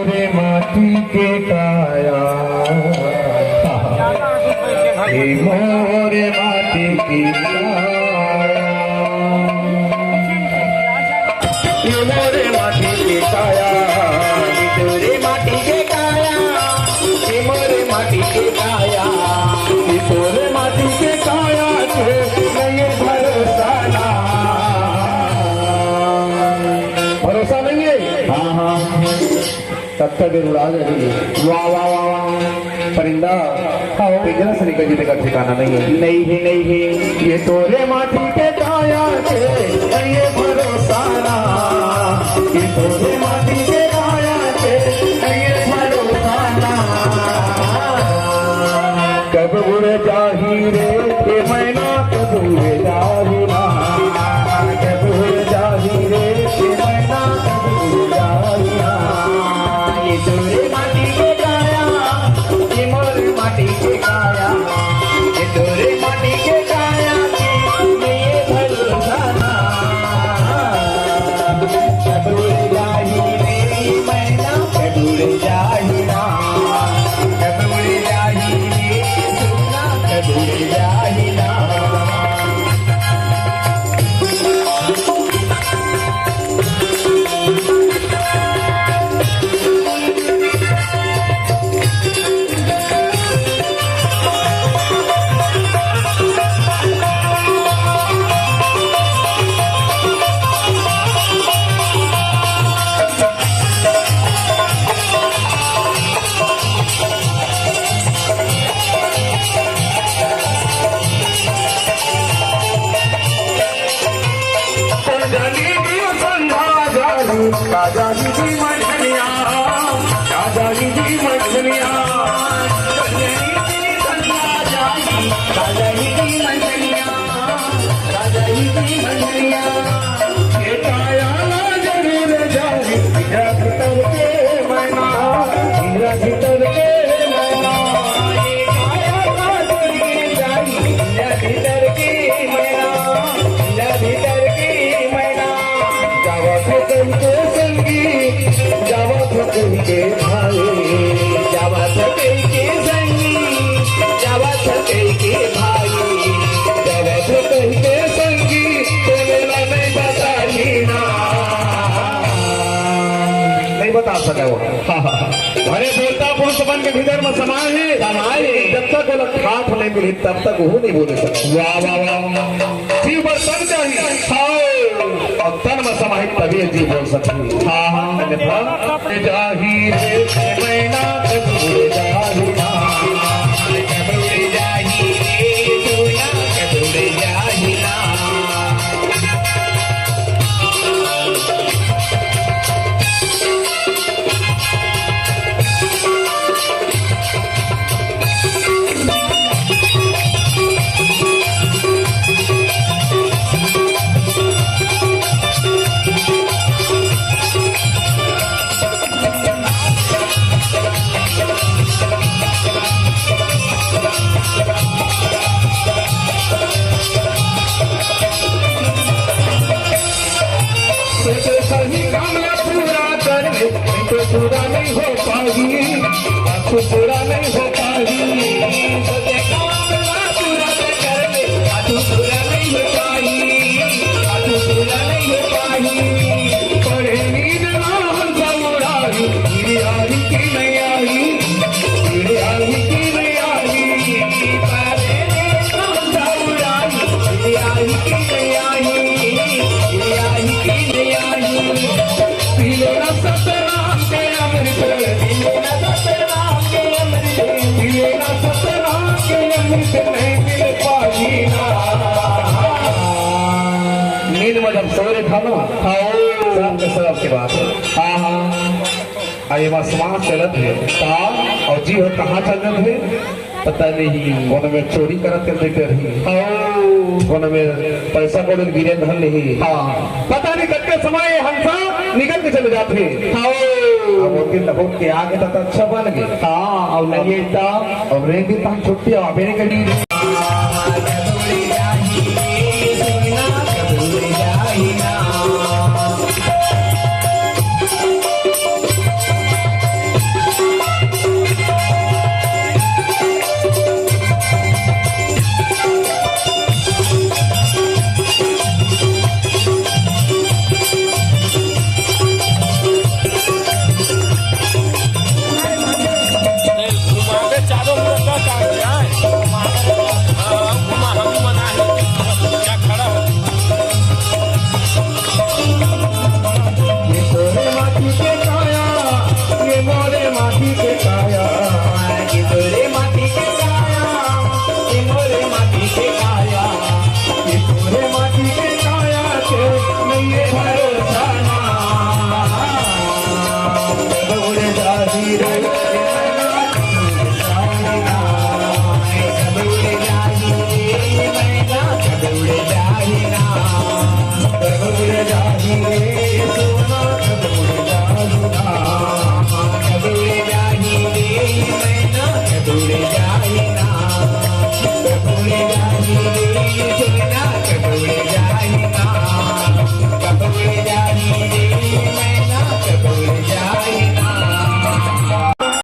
मोरे माटी के काया, हे मोरे माटी की काया, हे मोरे माटी के काया, तोरे माटी के काया, हे मोरे माटी के काया, तोरे माटी के काया नहीं भरोसा ना, भरोसा नहीं है। हाँ हाँ तब तक उड़ा जाएगी। वाह वाह वाह वाह परिंदा पिंजरा से निकल जीने का ठिकाना नहीं है। नहीं है नहीं है ये तोरे माटी के काया के ये भरोसा ना, ये तोरे माटी के काया के ये भरोसा ना। कब उड़ जाही रे ये मैना, कब उड़ जाही ना, कब उड़ जाही रे ये मैना, कब उड़ जाही ना। ये तोरे माटी के काया, ये मोरे माटी के काया, ये तोरे माटी के काया के ये भरोसा ना। कब उड़ जाही रे ये मैना, कब उड़ जाही ना, कब उड़ जाही रे सोना, कब उड़ जाही ना। राजाजी की मछलियाँ, राजाजी की मछलियाँ, राजाजी की मछलियाँ, राजाजी की मछलियाँ, ये काया जरूर जाए हीरा भीतर के मैना, हीरा भीतर के मैना, ये काया जरूर जाए हीरा भीतर के मैना, हीरा भीतर के मैना। जावा के संगी, जावा के भाई, जावा के संगी, जावा के भाई, जावा के संगी, तेरा नहीं बताही ना, नहीं बता सका वो। अरे बोलता पुरुष बन के भीतर में समाये, जब तक वो लोग हाथ नहीं मिली तब तक वो नहीं बोले सकते। वाह वाह वाह जीव बर्तन चाहिए और तन में समाहित तभी जीव बोल सकती। हाँ हाँ जाही रे मैना, कब उड़ जाही ना, कब उड़ जाही रे सोना, कब उड़ जाही ना। पूरा नहीं हो पाई, आपको पूरा नहीं हो पाई, सोचे काम पूरा कर ले, आपको पूरा नहीं हो पाई, आपको पूरा नहीं हो पाई। पढ़े नींद ना हमसा उड़ाई, मेरी आही की नहीं आई, मेरी आही की नहीं आई, पढ़े नींद ना हमसा उड़ाई, मेरी आही की नहीं आई, मेरी आही की नहीं आई। पीलो ना सतनाम के अमृत, पीलो ना सतनाम के अमृत, पीलो ना सतनाम के अमृत नहीं मिल पाई ना। नींद में जब सवेरे था ना, शाम के सब के बाद हाँ हाँ आये आसमान चलत है कहा और जी हो कहाँ चलत है पता नहीं। कौन में चोरी करत कर देते रही, कौन में पैसा को गिरे धन नहीं। हाँ पता नहीं कटके समय हंसा निकल के चले जाते के आगे तक अच्छा बन गए। हाँ और नहीं और एक दिन तक छुट्टी मेरे कभी के